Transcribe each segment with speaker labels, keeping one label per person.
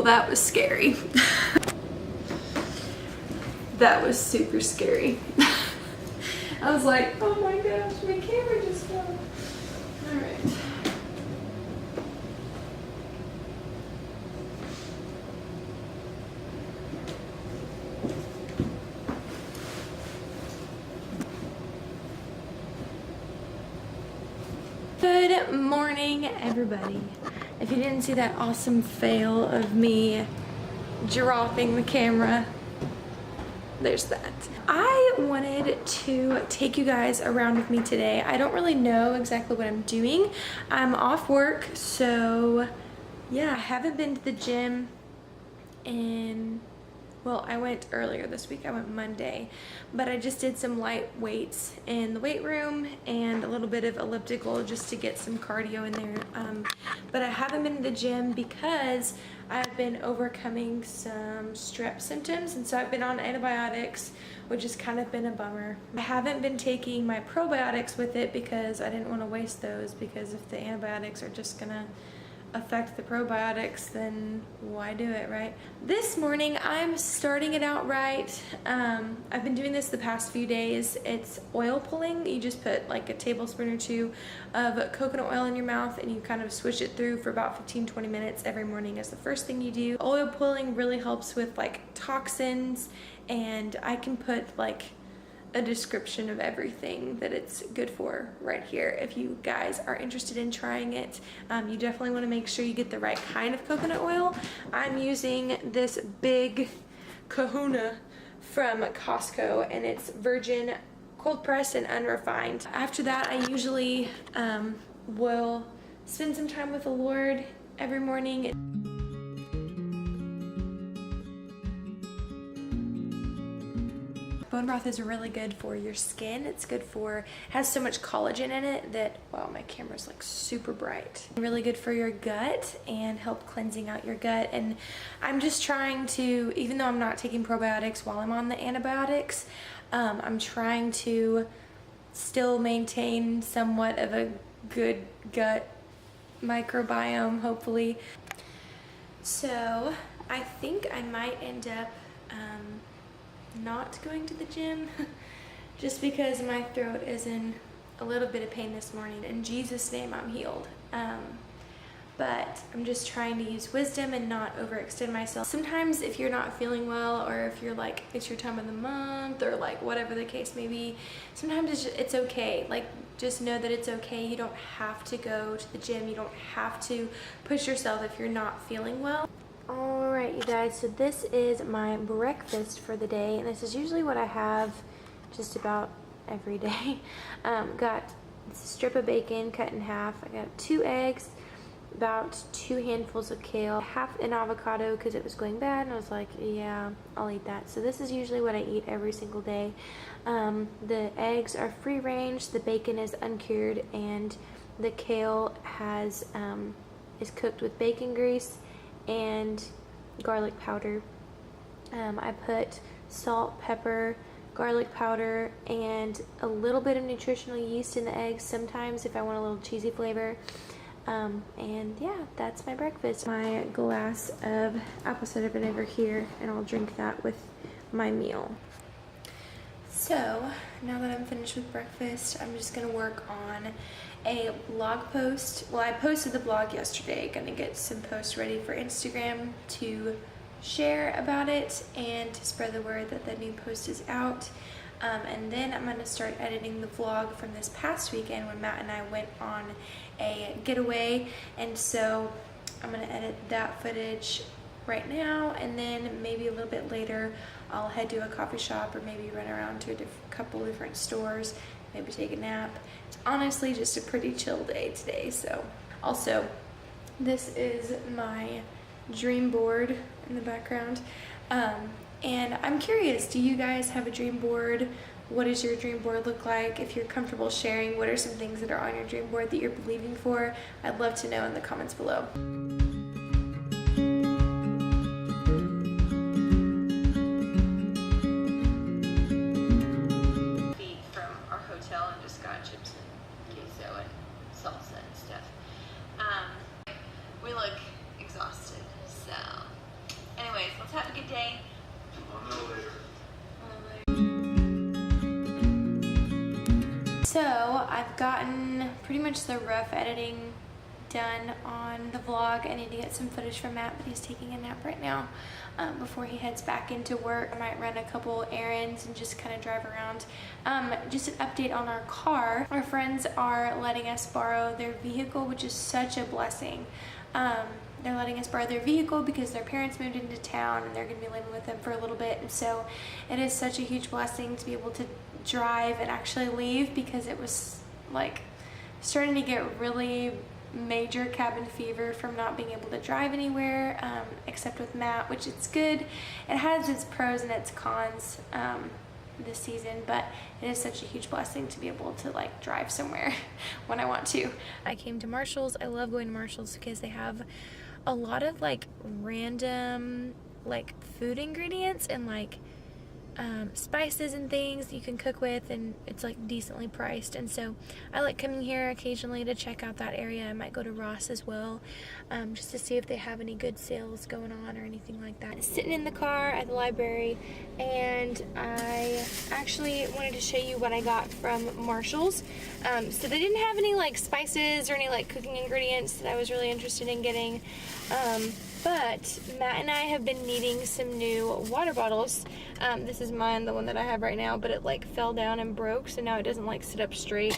Speaker 1: Well, that was scary. That was super scary. I was like, oh my gosh, my camera just fell. All right. Good morning, everybody. If you didn't see that awesome fail of me dropping the camera, there's that. I wanted to take you guys around with me today. I don't really know exactly what I'm doing. I'm off work, so yeah, I haven't been to the gym in, well, I went earlier this week. I went Monday, but I just did some light weights in the weight room and a little bit of elliptical just to get some cardio in there. But I haven't been to the gym because I've been overcoming some strep symptoms, and so I've been on antibiotics, which has kind of been a bummer. I haven't been taking my probiotics with it because I didn't want to waste those, because if the antibiotics are just gonna affect the probiotics, then why do it, right? This morning I'm starting it out right. I've been doing this the past few days. It's oil pulling. You just put like a tablespoon or two of coconut oil in your mouth and you kind of swish it through for about 15-20 minutes every morning is the first thing you do. Oil pulling really helps with like toxins, and I can put like a description of everything that it's good for right here. If you guys are interested in trying it, you definitely want to make sure you get the right kind of coconut oil. I'm using this big kahuna from Costco, and it's virgin, cold pressed, and unrefined. After that, I usually will spend some time with the Lord every morning. Bone broth is really good for your skin. It's good for, has so much collagen in it that, wow, my camera's like super bright. Really good for your gut and help cleansing out your gut. And I'm just trying to, even though I'm not taking probiotics while I'm on the antibiotics, I'm trying to still maintain somewhat of a good gut microbiome, hopefully. So I think I might end up not going to the gym just because my throat is in a little bit of pain this morning. In Jesus' name, I'm healed. But I'm just trying to use wisdom and not overextend myself. Sometimes if you're not feeling well, or if you're like, it's your time of the month, or like whatever the case may be, sometimes it's okay. Like, just know that it's okay. You don't have to go to the gym. You don't have to push yourself if you're not feeling well. Alright, you guys, so this is my breakfast for the day, and this is usually what I have just about every day. Got a strip of bacon cut in half. I got 2 eggs, about 2 handfuls of kale, half an avocado because it was going bad, and I was like, yeah, I'll eat that. So this is usually what I eat every single day. The eggs are free range, the bacon is uncured, and the kale has is cooked with bacon grease and garlic powder. I put salt, pepper, garlic powder, and a little bit of nutritional yeast in the eggs sometimes if I want a little cheesy flavor. And yeah, that's my breakfast. My glass of apple cider vinegar here, and I'll drink that with my meal. So now that I'm finished with breakfast, I'm just gonna work on a blog post. Well, I posted the blog yesterday. Gonna get some posts ready for Instagram to share about it and to spread the word that the new post is out. And then I'm gonna start editing the vlog from this past weekend when Matt and I went on a getaway. And so I'm gonna edit that footage right now, and then maybe a little bit later I'll head to a coffee shop, or maybe run around to a couple different stores, maybe take a nap. It's honestly just a pretty chill day today. So also, this is my dream board in the background, and I'm curious, do you guys have a dream board? What does your dream board look like? If you're comfortable sharing, what are some things that are on your dream board that you're believing for? I'd love to know in the comments below.
Speaker 2: We look exhausted, so
Speaker 1: So I've gotten pretty much the rough editing done on the vlog. I need to get some footage from Matt, but he's taking a nap right now before he heads back into work. I might run a couple errands and just kind of drive around. Just an update on our car. Our friends are letting us borrow their vehicle, which is such a blessing. They're letting us borrow their vehicle because their parents moved into town and they're going to be living with them for a little bit. And so it is such a huge blessing to be able to drive and actually leave, because it was like starting to get really major cabin fever from not being able to drive anywhere except with Matt, which it's good. It has its pros and its cons this season, but it is such a huge blessing to be able to like drive somewhere when I want to. I came to Marshall's. I love going to Marshall's because they have a lot of like random like food ingredients and like spices and things you can cook with, and it's like decently priced. And so I like coming here occasionally to check out that area. I might go to Ross as well, just to see if they have any good sales going on or anything like that. Sitting in the car at the library, and I actually wanted to show you what I got from Marshall's. So they didn't have any like spices or any like cooking ingredients that I was really interested in getting, but Matt and I have been needing some new water bottles. This is mine, the one that I have right now, but it like fell down and broke, so now it doesn't like sit up straight.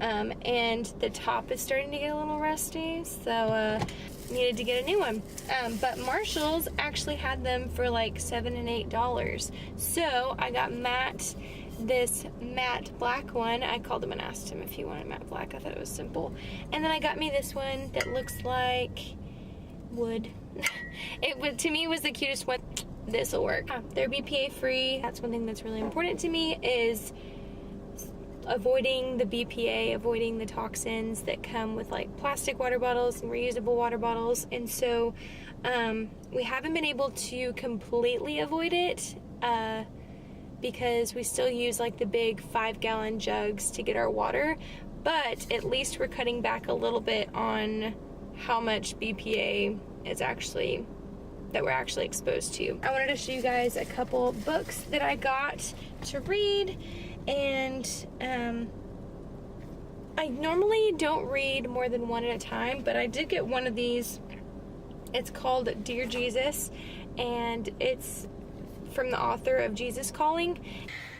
Speaker 1: And the top is starting to get a little rusty, so needed to get a new one. But Marshall's actually had them for like $7 and $8. So I got Matt this matte black one. I called him and asked him if he wanted matte black. I thought it was simple. And then I got me this one that looks like wood. To me, it was the cutest one. This will work. They're BPA free. That's one thing that's really important to me, is avoiding the BPA, avoiding the toxins that come with like plastic water bottles and reusable water bottles. And so we haven't been able to completely avoid it because we still use like the big 5-gallon jugs to get our water, but at least we're cutting back a little bit on how much BPA is actually that we're actually exposed to. I wanted to show you guys a couple books that I got to read, and I normally don't read more than one at a time, but I did get one of these. It's called Dear Jesus, and it's from the author of Jesus Calling.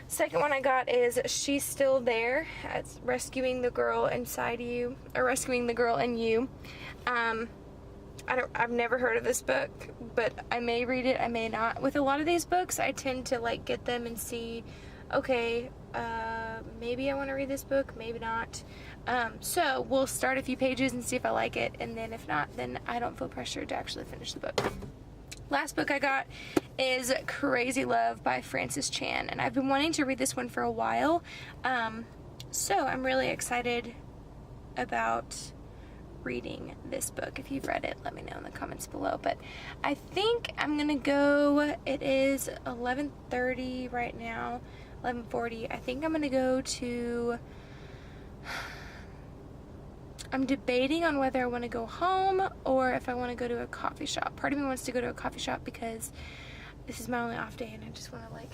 Speaker 1: Second one I got is She's Still There. It's rescuing the girl inside you, or rescuing the girl in you. I've never heard of this book, but I may read it, I may not. With a lot of these books, I tend to like get them and see, okay, maybe I want to read this book, maybe not. So we'll start a few pages and see if I like it, and then if not, then I don't feel pressured to actually finish the book. Last book I got is Crazy Love by Frances Chan, and I've been wanting to read this one for a while, so I'm really excited about reading this book. If you've read it, let me know in the comments below. But I think I'm gonna go, it is 11:30 right now, 11:40. I think I'm gonna go to, I'm debating on whether I want to go home or if I want to go to a coffee shop. Part of me wants to go to a coffee shop because this is my only off day and I just want to like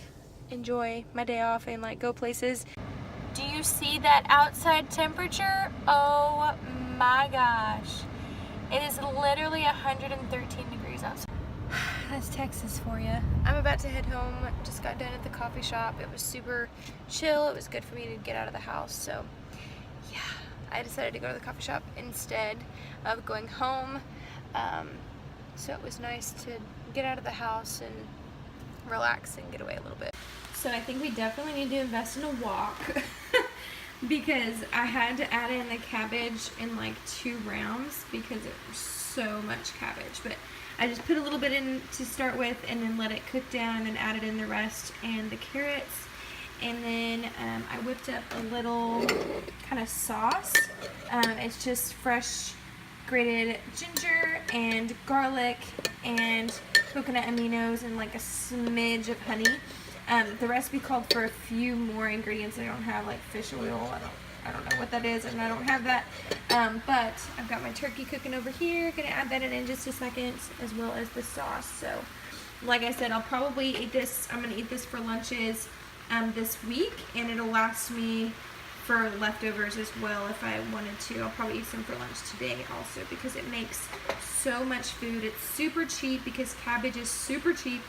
Speaker 1: enjoy my day off and like go places. Do you see that outside temperature? Oh my gosh. It is literally 113 degrees outside. That's Texas for you. I'm about to head home. Just got done at the coffee shop. It was super chill. It was good for me to get out of the house. So yeah, I decided to go to the coffee shop instead of going home. So it was nice to get out of the house and relax and get away a little bit. So I think we definitely need to invest in a wok because I had to add in the cabbage in like 2 rounds because it was so much cabbage. But I just put a little bit in to start with and then let it cook down and then added in the rest and the carrots. And then I whipped up a little kind of sauce. It's just fresh grated ginger and garlic and coconut aminos and like a smidge of honey. The recipe called for a few more ingredients. I don't have like fish oil. I don't know what that is, and I don't have that. But I've got my turkey cooking over here. Gonna add that in just a second, as well as the sauce. So, like I said, I'll probably eat this. I'm gonna eat this for lunches this week, and it'll last me for leftovers as well if I wanted to. I'll probably eat some for lunch today also because it makes so much food. It's super cheap because cabbage is super cheap.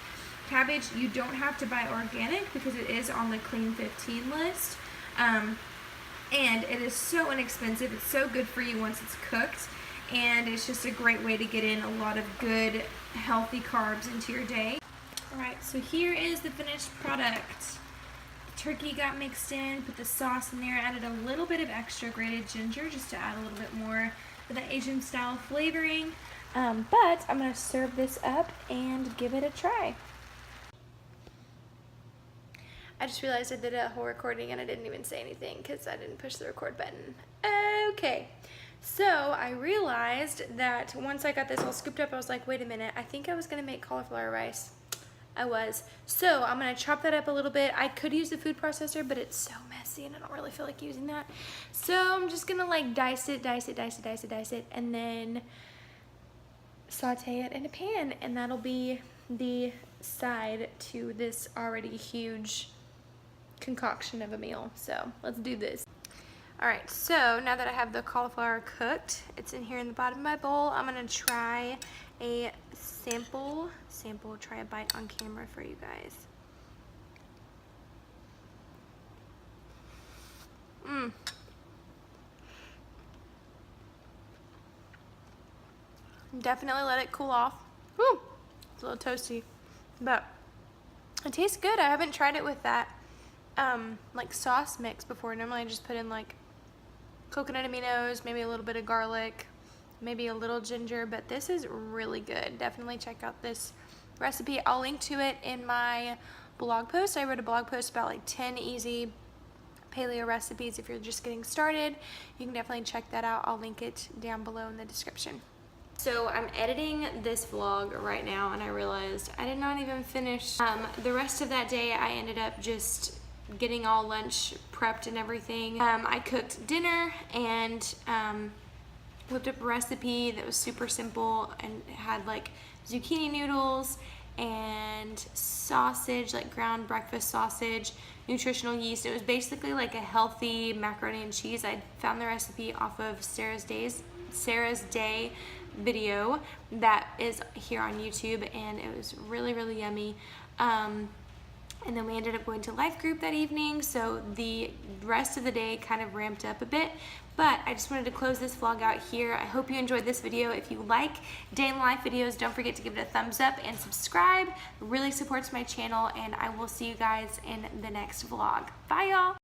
Speaker 1: Cabbage, you don't have to buy organic because it is on the Clean 15 list. And it is so inexpensive. It's so good for you once it's cooked. And it's just a great way to get in a lot of good, healthy carbs into your day. Alright, so here is the finished product. Turkey got mixed in, put the sauce in there, added a little bit of extra grated ginger just to add a little bit more of the Asian style flavoring. But I'm going to serve this up and give it a try. I just realized I did a whole recording and I didn't even say anything because I didn't push the record button. Okay, so I realized that once I got this all scooped up, I was like, wait a minute, I think I was going to make cauliflower rice. I was. So I'm going to chop that up a little bit. I could use the food processor, but it's so messy and I don't really feel like using that. So I'm just going to like dice it, and then saute it in a pan, and that'll be the side to this already huge concoction of a meal. So let's do this. Alright, so now that I have the cauliflower cooked, it's in here in the bottom of my bowl. I'm going to try a try a bite on camera for you guys. Definitely let it cool off. Woo! It's a little toasty, but it tastes good. I haven't tried it with that like sauce mix before. Normally I just put in like coconut aminos, maybe a little bit of garlic, maybe a little ginger, but this is really good. Definitely check out this recipe. I'll link to it in my blog post. I wrote a blog post about like 10 easy paleo recipes if you're just getting started. You can definitely check that out. I'll link it down below in the description. So I'm editing this vlog right now and I realized I did not even finish the rest of that day. I ended up just getting all lunch prepped and everything. I cooked dinner and whipped up a recipe that was super simple and had like zucchini noodles and sausage, like ground breakfast sausage, nutritional yeast. It was basically like a healthy macaroni and cheese. I found the recipe off of Sarah's Day video that is here on YouTube, and it was really, really yummy. And then we ended up going to life group that evening, so the rest of the day kind of ramped up a bit. But I just wanted to close this vlog out here. I hope you enjoyed this video. If you like day in the life videos, don't forget to give it a thumbs up and subscribe. It really supports my channel, and I will see you guys in the next vlog. Bye, y'all.